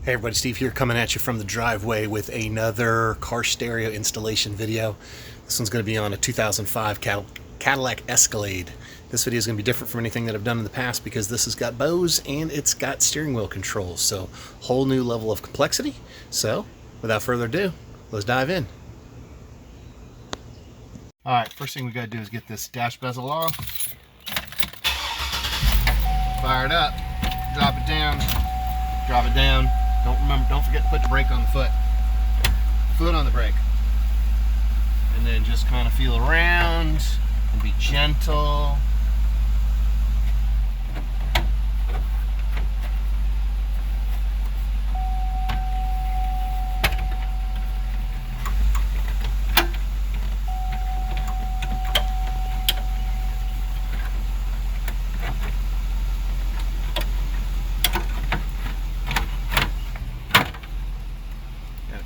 Hey everybody, Steve here coming at you from the driveway with another car stereo installation video. This one's going to be on a 2005 Cadillac Escalade. This video is going to be different from anything that I've done in the past because this has got Bose and it's got steering wheel controls. So, whole new level of complexity. So, without further ado, let's dive in. Alright, first thing we got to do is get this dash bezel off. Fire it up. Drop it down. Drop it down. Don't forget to put the brake on the foot. Foot on the brake. And then just kind of feel around and be gentle.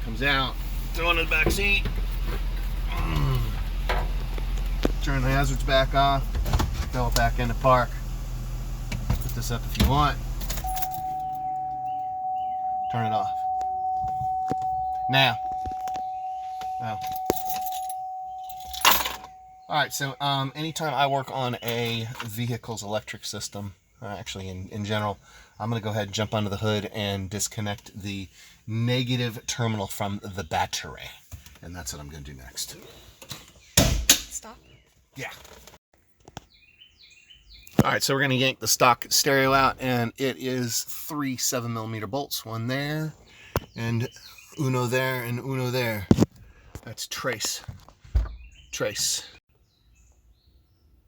Comes out, throw it in the back seat, turn the hazards back off, throw it back into park, put this up if you want, turn it off. Now, alright, so anytime I work on a vehicle's electric system, actually in general, I'm going to go ahead and jump under the hood and disconnect the negative terminal from the battery. And that's what I'm going to do next. Stop? Yeah. Alright, so we're going to yank the stock stereo out, and it is 3 7mm bolts. One there, and uno there, and uno there. That's trace. Trace.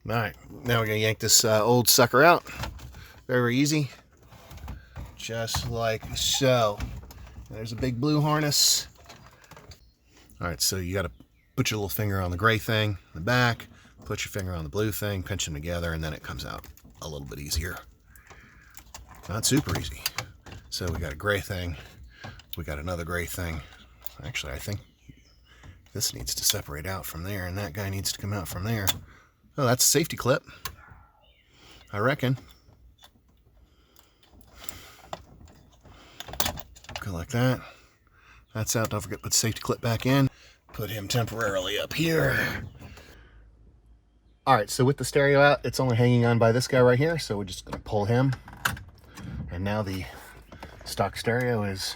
Alright, now we're going to yank this old sucker out. Very easy. Just like so. There's a big blue harness. Alright, so you got to put your little finger on the gray thing in the back, put your finger on the blue thing, pinch them together, and then it comes out a little bit easier. Not super easy. So we got a gray thing, we got another gray thing. Actually, I think this needs to separate out from there, and that guy needs to come out from there. Oh, that's a safety clip, I reckon. Go like that. That's out. Don't forget to put the safety clip back in. Put him temporarily up here. Alright, so with the stereo out, it's only hanging on by this guy right here, so we're just going to pull him. And now the stock stereo is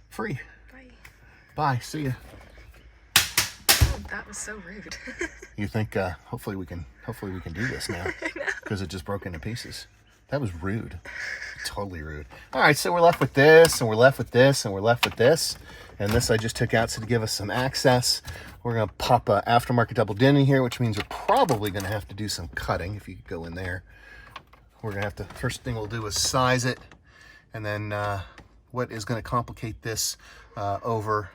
free. Bye. Bye. See ya. Oh, that was so rude. You think hopefully we can do this now because it just broke into pieces. That was rude. Totally rude. Alright, so we're left with this, and we're left with this, and we're left with this. And this I just took out to give us some access. We're going to pop a Aftermarket double din in here, which means we're probably going to have to do some cutting if you could go in there. We're going to have to, first thing we'll do is size it. And then what is going to complicate this over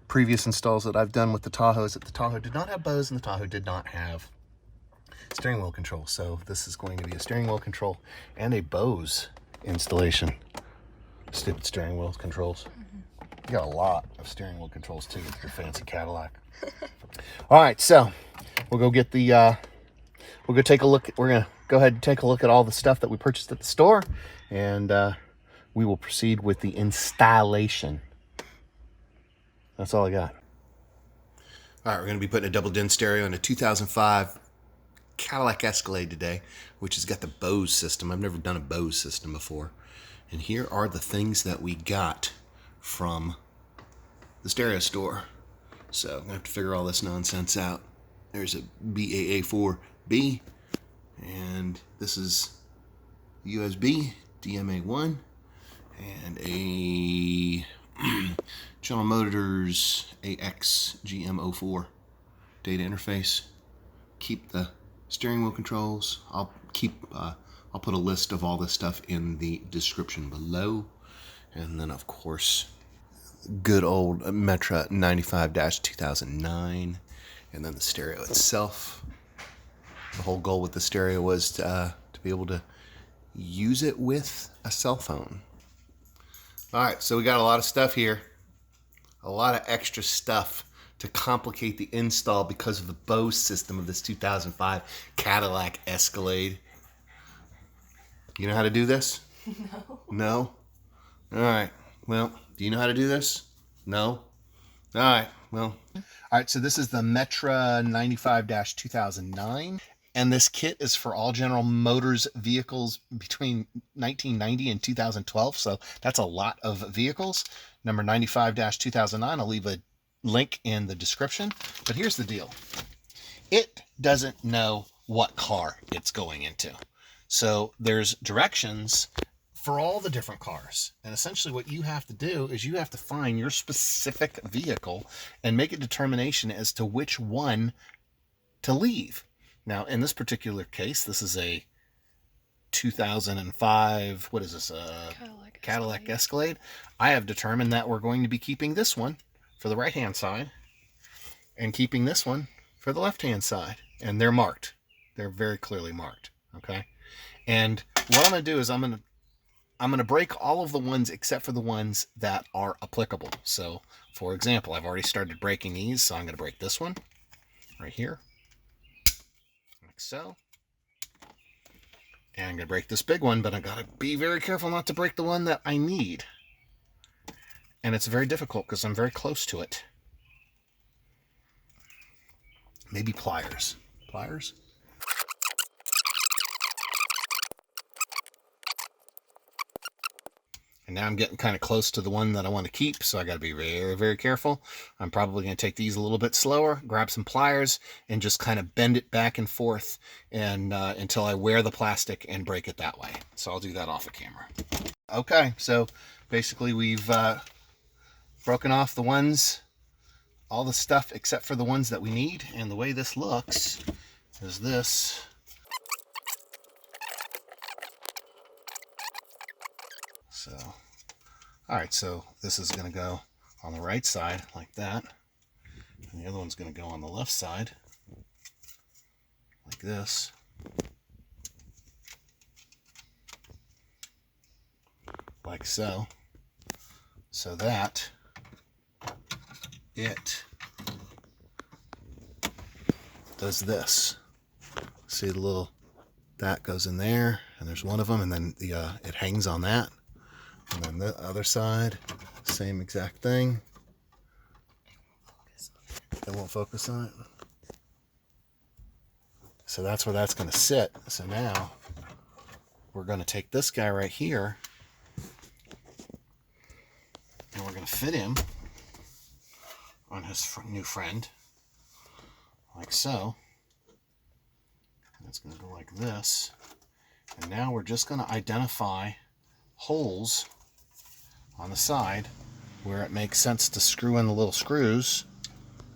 previous installs that I've done with the Tahoe is that the Tahoe did not have Bose and the Tahoe did not have steering wheel control. So this is going to be a steering wheel control and a Bose installation. Stupid steering wheel controls. You got a lot of steering wheel controls too with your fancy Cadillac. All right, so we'll go get the we'll go take a look. We're gonna go ahead and take a look at all the stuff that we purchased at the store, and we will proceed with the installation. That's all I got. All right, we're going to be putting a double din stereo in a 2005 Cadillac Escalade today, which has got the Bose system. I've never done a Bose system before. And here are the things that we got from the stereo store. So I'm going to have to figure all this nonsense out. There's a BAA4B, and this is USB, DMA1, and a General Motors AX GM04 data interface. Keep the steering wheel controls. I'll put a list of all this stuff in the description below. And then of course, good old Metra 95-2009. And then the stereo itself. The whole goal with the stereo was to be able to use it with a cell phone. Alright, so we got a lot of stuff here. A lot of extra stuff to complicate the install because of the Bose system of this 2005 Cadillac Escalade. You know how to do this? No. No? Alright. Well, do you know how to do this? No? All right. Well, all right. So this is the Metra 95-2009. And this kit is for all General Motors vehicles between 1990 and 2012. So that's a lot of vehicles. Number 95-2009. I'll leave a link in the description. But here's the deal. It doesn't know what car it's going into. So there's directions for all the different cars. And essentially what you have to do is you have to find your specific vehicle and make a determination as to which one to leave. Now, in this particular case, this is a 2005, what is this? Cadillac Escalade. I have determined that we're going to be keeping this one for the right-hand side and keeping this one for the left-hand side. And they're marked. They're very clearly marked, okay? And what I'm going to do is I'm going to break all of the ones except for the ones that are applicable. So, for example, I've already started breaking these, so I'm going to break this one right here. Like so. And I'm going to break this big one, but I got to be very careful not to break the one that I need. And it's very difficult because I'm very close to it. Maybe pliers. Pliers? And now I'm getting kind of close to the one that I want to keep, so I got to be very, very careful. I'm probably going to take these a little bit slower, grab some pliers, and just kind of bend it back and forth and until I wear the plastic and break it that way. So I'll do that off of camera. Okay, so basically we've broken off the ones, all the stuff except for the ones that we need. And the way this looks is this. So, all right, so this is going to go on the right side like that. And the other one's going to go on the left side like this. Like so. So that it does this. See the little, that goes in there, and there's one of them, and then the it hangs on that. And then the other side, same exact thing. It won't focus on it. So that's where that's going to sit. So now we're going to take this guy right here and we're going to fit him on his new friend, like so. And it's going to go like this. And now we're just going to identify holes on the side where it makes sense to screw in the little screws.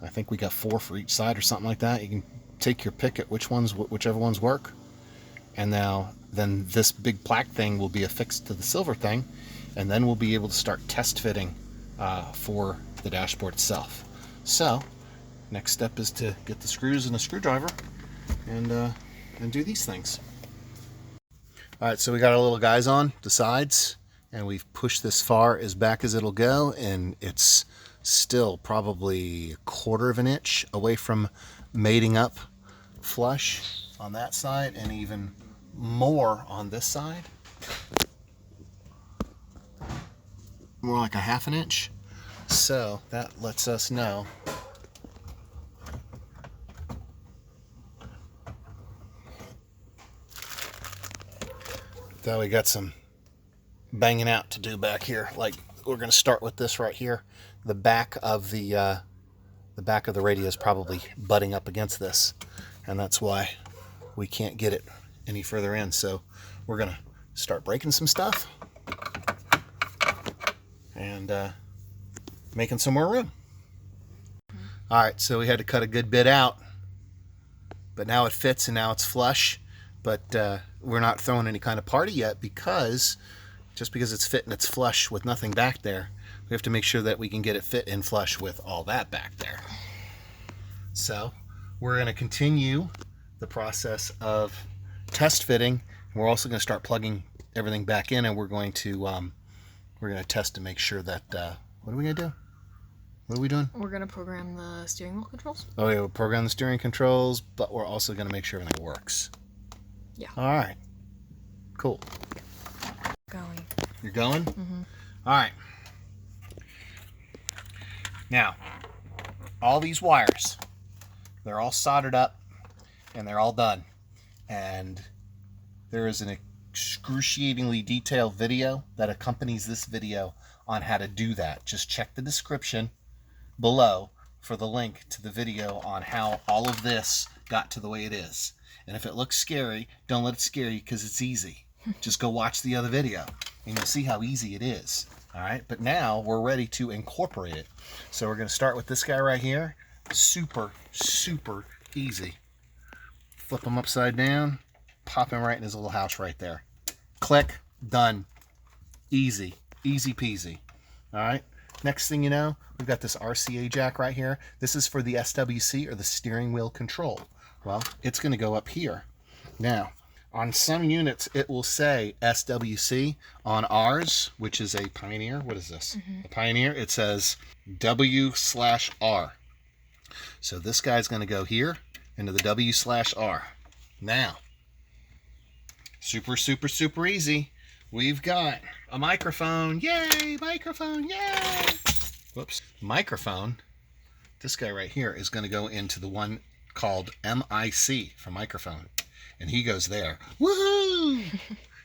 I think we got 4 for each side or something like that. You can take your pick at whichever ones work. And now then this big black thing will be affixed to the silver thing, and then we'll be able to start test fitting for the dashboard itself. So next step is to get the screws and a screwdriver and do these things. All right, so we got our little guys on the sides, and we've pushed this far as back as it'll go, and it's still probably 1/4 of an inch away from mating up flush on that side, and even more on this side. More like 1/2 an inch. So that lets us know that we got some banging out to do back here. Like, we're going to start with this right here. The back of the radio is probably butting up against this, and that's why we can't get it any further in. So we're going to start breaking some stuff and making some more room. All right, so we had to cut a good bit out, but now it fits and now it's flush. But we're not throwing any kind of party yet, because just because it's fit and it's flush with nothing back there, we have to make sure that we can get it fit and flush with all that back there. So we're going to continue the process of test fitting. We're also going to start plugging everything back in, and we're going to test to make sure that what are we going to do? What are we doing? We're going to program the steering wheel controls. Oh yeah, we'll program the steering controls, but we're also going to make sure everything works. Yeah. All right. Cool. Going. You're going? Mm-hmm. All right. Now, all these wires, they're all soldered up and they're all done. And there is an excruciatingly detailed video that accompanies this video on how to do that. Just check the description below for the link to the video on how all of this got to the way it is. And if it looks scary, don't let it scare you, because it's easy. Just go watch the other video and you'll see how easy it is. All right, but now we're ready to incorporate it. So we're going to start with this guy right here. Super, super easy. Flip him upside down, pop him right in his little house right there. Click, done. Easy, easy peasy. All right, next thing you know, we've got this RCA jack right here. This is for the SWC, or the steering wheel control. Well, it's going to go up here. Now, on some units, it will say SWC. On ours, which is a Pioneer, what is this? A Pioneer, it says W/R. So this guy's going to go here into the W/R. Now, super, super, super easy. We've got a microphone. Yay, microphone, yay! Whoops. Microphone, this guy right here is going to go into the one called MIC for microphone. And he goes there. Woohoo!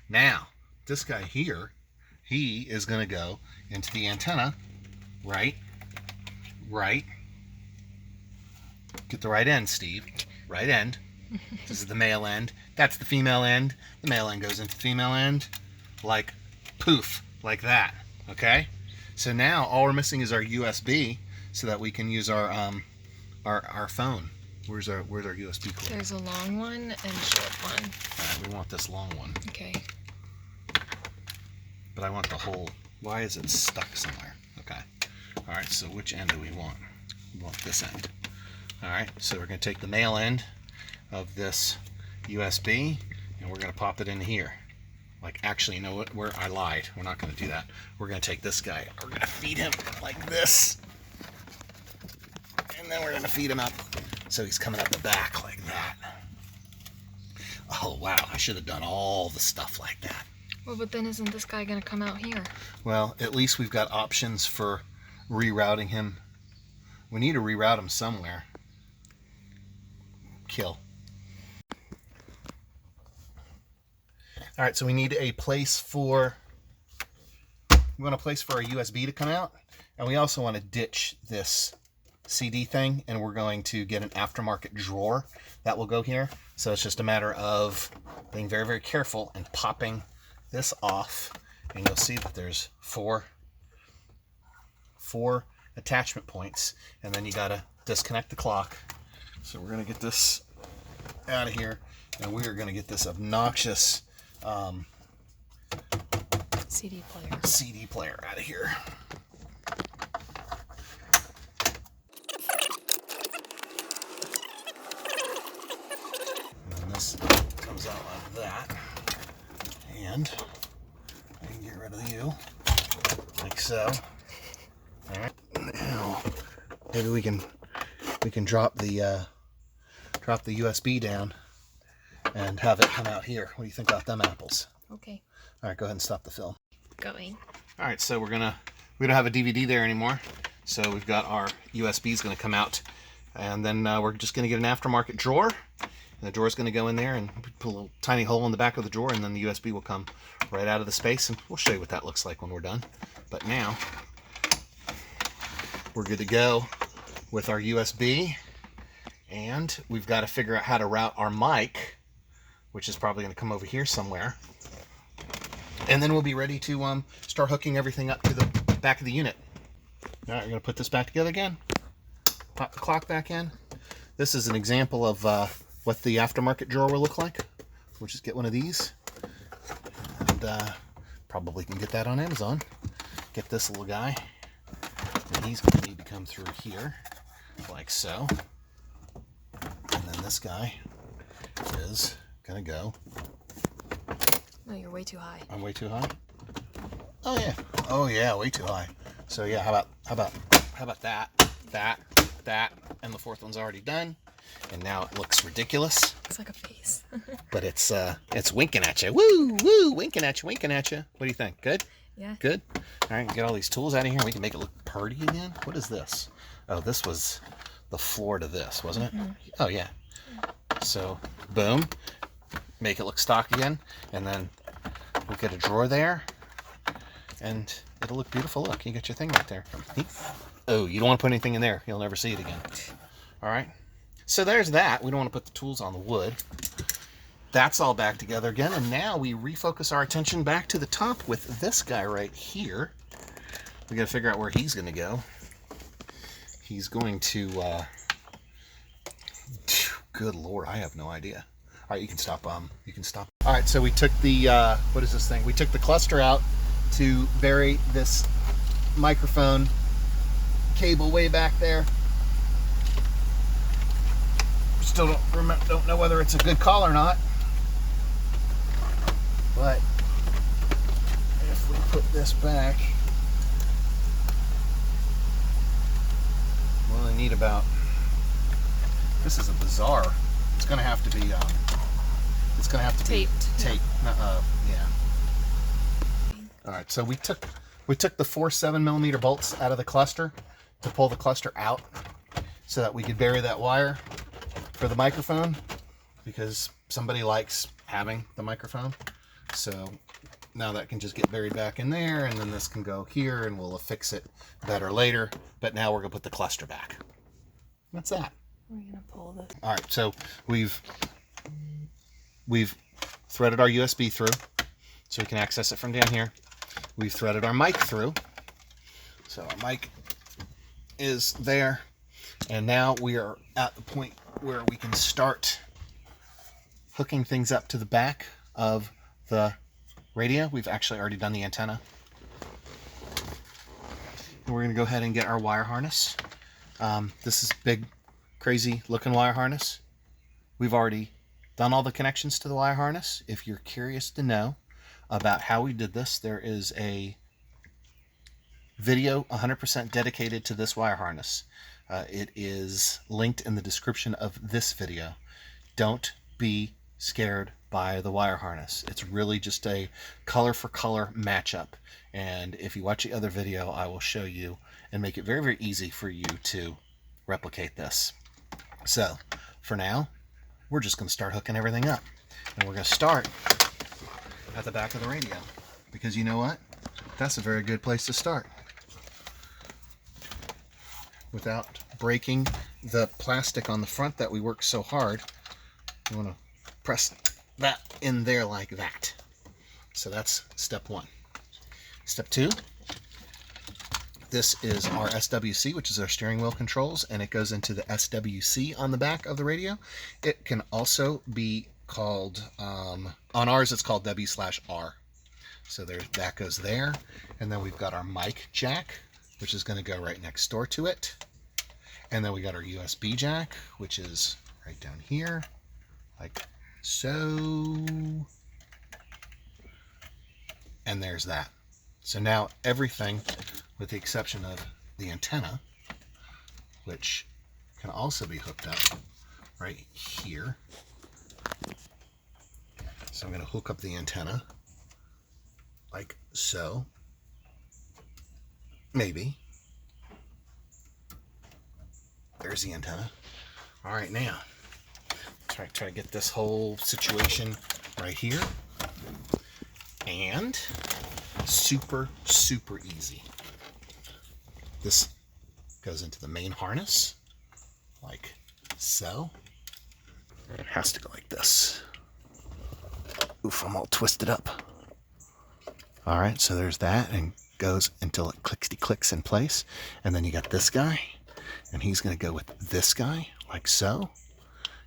Now, this guy here, he is going to go into the antenna. Right. Get the right end, Steve. Right end. This is the male end. That's the female end. The male end goes into the female end. Like poof. Like that. Okay? So now all we're missing is our USB so that we can use our phone. Where's our USB cord? There's a long one and a short one. All right, we want this long one. Okay. But I want the whole... Why is it stuck somewhere? Okay. All right, so which end do we want? We want this end. All right, so we're going to take the male end of this USB, and we're going to pop it in here. Like, actually, you know what? I lied. We're not going to do that. We're going to take this guy. We're going to feed him like this. And then we're going to feed him up. So he's coming up the back like that. Oh, wow. I should have done all the stuff like that. Well, but then isn't this guy going to come out here? Well, at least we've got options for rerouting him. We need to reroute him somewhere. Kill. All right, so we need a place for... We want a place for our USB to come out. And we also want to ditch this CD thing, and we're going to get an aftermarket drawer that will go here. So it's just a matter of being very, very careful and popping this off, and you'll see that there's four attachment points, and then you gotta disconnect the clock. So we're gonna get this out of here, and we are gonna get this obnoxious CD player out of here. This comes out like that, and I can get rid of you like so. All right, now maybe we can drop the USB down and have it come out here. What do you think about them apples? Okay. All right, go ahead and stop the film. Going. All right, so we don't have a DVD there anymore, so we've got our USBs going to come out, and then we're just going to get an aftermarket drawer. And the drawer's going to go in there and put a little tiny hole in the back of the drawer, and then the USB will come right out of the space, and we'll show you what that looks like when we're done. But now we're good to go with our USB, and we've got to figure out how to route our mic, which is probably going to come over here somewhere. And then we'll be ready to start hooking everything up to the back of the unit. All right, we're going to put this back together again. Pop the clock back in. This is an example of what the aftermarket drawer will look like. We'll just get one of these, and probably can get that on Amazon. Get this little guy, and he's going to need to come through here, like so. And then this guy is going to go. No, you're way too high. I'm way too high? Oh yeah. Oh yeah, way too high. So yeah, how about that, and the fourth one's already done. And now it looks ridiculous. It's like a face. But it's winking at you. Woo, woo, winking at you, winking at you. What do you think? Good? Yeah. Good. All right, get all these tools out of here. We can make it look pretty again. What is this? Oh, this was the floor to this, wasn't it? Oh, yeah. So, boom. Make it look stock again. And then we'll get a drawer there. And it'll look beautiful. Look, you got your thing right there. Oh, you don't want to put anything in there. You'll never see it again. All right. So there's that. We don't want to put the tools on the wood. That's all back together again. And now we refocus our attention back to the top with this guy right here. We got to figure out where he's going to go. He's going to... good Lord, I have no idea. All right, you can stop. You can stop. All right, so we took the... what is this thing? We took the cluster out to bury this microphone cable way back there. Still don't know whether it's a good call or not. But if we put this back, we only need about... This is a bizarre. It's going to have to be. It's going to have to taped. Be taped. Yeah. All right. So we took the 4 7mm bolts out of the cluster to pull the cluster out, so that we could bury that wire for the microphone, because somebody likes having the microphone. So now that can just get buried back in there, and then this can go here, and we'll fix it better later. But now we're gonna put the cluster back. That's that. We're gonna pull the... All right, so we've threaded our USB through, so we can access it from down here. We've threaded our mic through, so our mic is there, and now we are at the point where we can start hooking things up to the back of the radio. We've actually already done the antenna. And we're going to go ahead and get our wire harness. This is big, crazy looking wire harness. We've already done all the connections to the wire harness. If you're curious to know about how we did this, there is a video 100% dedicated to this wire harness. It is linked in the description of this video. Don't be scared by the wire harness. It's really just a color for color matchup. And if you watch the other video, I will show you and make it very, very easy for you to replicate this. So for now, we're just going to start hooking everything up. And we're going to start at the back of the radio, because you know what? That's a very good place to start. Without breaking the plastic on the front that we worked so hard, you want to press that in there like that. So that's step 1. Step 2, this is our SWC, which is our steering wheel controls, and it goes into the SWC on the back of the radio. It can also be called, on ours it's called W/R. So that goes there. And then we've got our mic jack, which is going to go right next door to it. And then we got our USB jack, which is right down here, like so. And there's that. So now everything, with the exception of the antenna, which can also be hooked up right here. So I'm going to hook up the antenna like so. Maybe. There's the antenna. All right, now try to get this whole situation right here. And super, super easy. This goes into the main harness like so. It has to go like this. Oof, I'm all twisted up. All right, so there's that, and goes until it clicks in place. And then you got this guy, and he's going to go with this guy like so.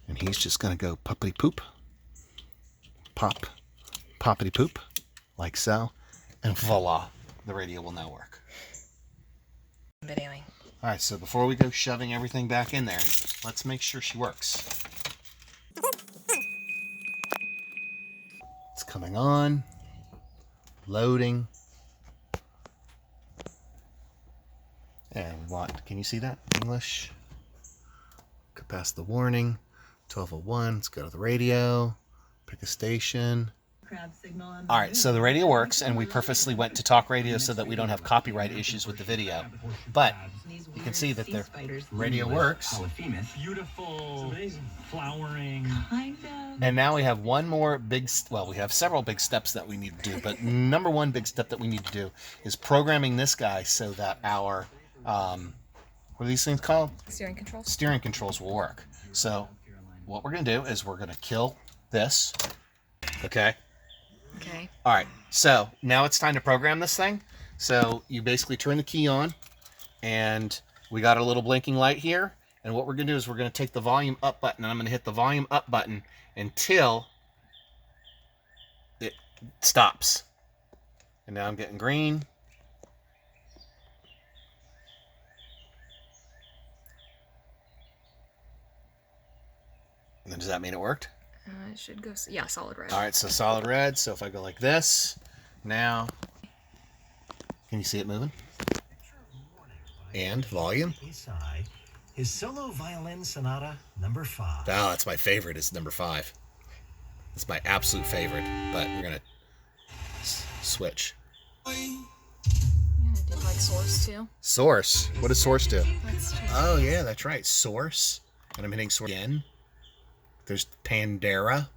And he's just going to go puppity poop, pop, poppity poop, like so. And voila, the radio will now work. Videoing. All right, so before we go shoving everything back in there, let's make sure she works. It's coming on, loading. And we want, can you see that? English. Go past the warning. 1201, let's go to the radio, pick a station. All right, so the radio works, and we purposely went to talk radio so that we don't have copyright issues with the video. But you can see that the radio works. Beautiful, flowering. And now we have one more big, well, we have several big steps that we need to do. But number one big step that we need to do is programming this guy so that our, what are these things called? Steering controls. Steering controls will work. So what we're going to do is we're going to kill this. Okay? Okay. All right, so now it's time to program this thing. So you basically turn the key on, and we got a little blinking light here. And what we're going to do is we're going to take the volume up button, and I'm going to hit the volume up button until it stops. And now I'm getting green. And then does that mean it worked? It should go, yeah, solid red. All right, so solid red. So if I go like this, now, can you see it moving? And volume. His solo violin sonata number 5. Oh, that's my favorite. It's number 5. It's my absolute favorite. But we're gonna switch. You're gonna do like source too. Source. What does source do? Let's check. Oh yeah, that's right. Source. And I'm hitting source again. There's Pandora.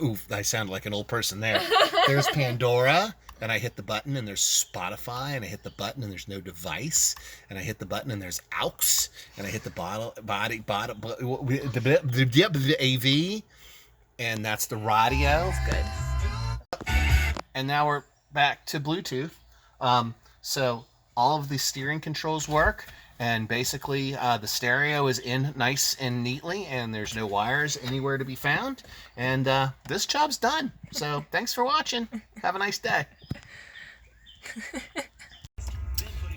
Ooh, I sound like an old person there. There's Pandora. And I hit the button and there's Spotify. And I hit the button and there's no device. And I hit the button and there's aux. And I hit the AV. And that's the radio. That's good. And now we're back to Bluetooth. So all of the steering controls work. And basically, the stereo is in nice and neatly, and there's no wires anywhere to be found. And this job's done. So thanks for watching. Have a nice day.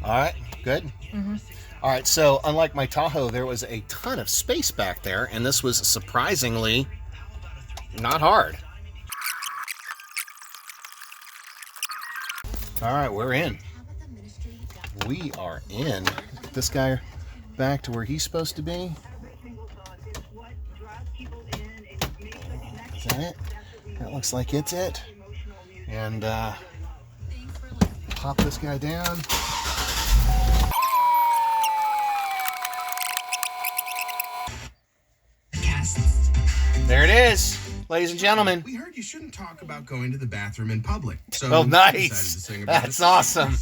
All right, good? Mm-hmm. All right, so unlike my Tahoe, there was a ton of space back there, and this was surprisingly not hard. All right, we're in. We are in. Get this guy back to where he's supposed to be. Is that it? That looks like it's it. And pop this guy down. There it is, ladies and gentlemen. We heard you shouldn't talk about going to the bathroom in public. So Oh, we nice. decided to sing about That's it. awesome.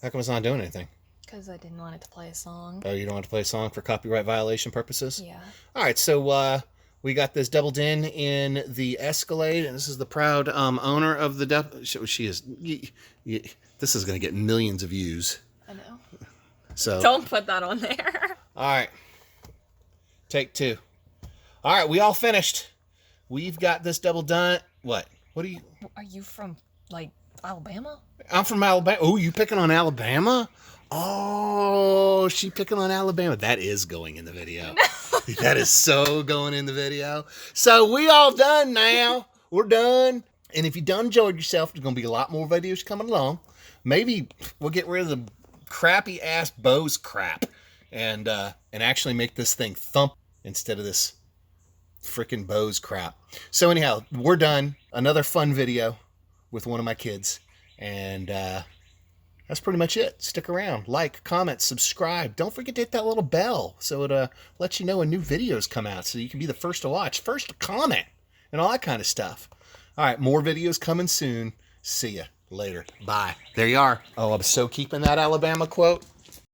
How come it's not doing anything? Because I didn't want it to play a song. Oh, you don't want to play a song for copyright violation purposes? Yeah. All right, so we got this doubled in the Escalade, and this is the proud owner of the... She is... This is going to get millions of views. I know. So Don't put that on there. all right. Take 2. All right, we all finished. We've got this double done. What? What are you... Are you from, like, Alabama? I'm from Alabama. Oh, you picking on Alabama? Oh, she picking on Alabama. That is going in the video. That is so going in the video. So we all done now. We're done. And if you done enjoyed yourself, there's going to be a lot more videos coming along. Maybe we'll get rid of the crappy ass Bose crap and actually make this thing thump instead of this freaking Bose crap. So anyhow, we're done. Another fun video with one of my kids. And that's pretty much it. Stick around. Like, comment, subscribe. Don't forget to hit that little bell so it lets you know when new videos come out so you can be the first to watch, first to comment, and all that kind of stuff. All right, more videos coming soon. See ya later. Bye. There you are. Oh, I'm so keeping that Alabama quote.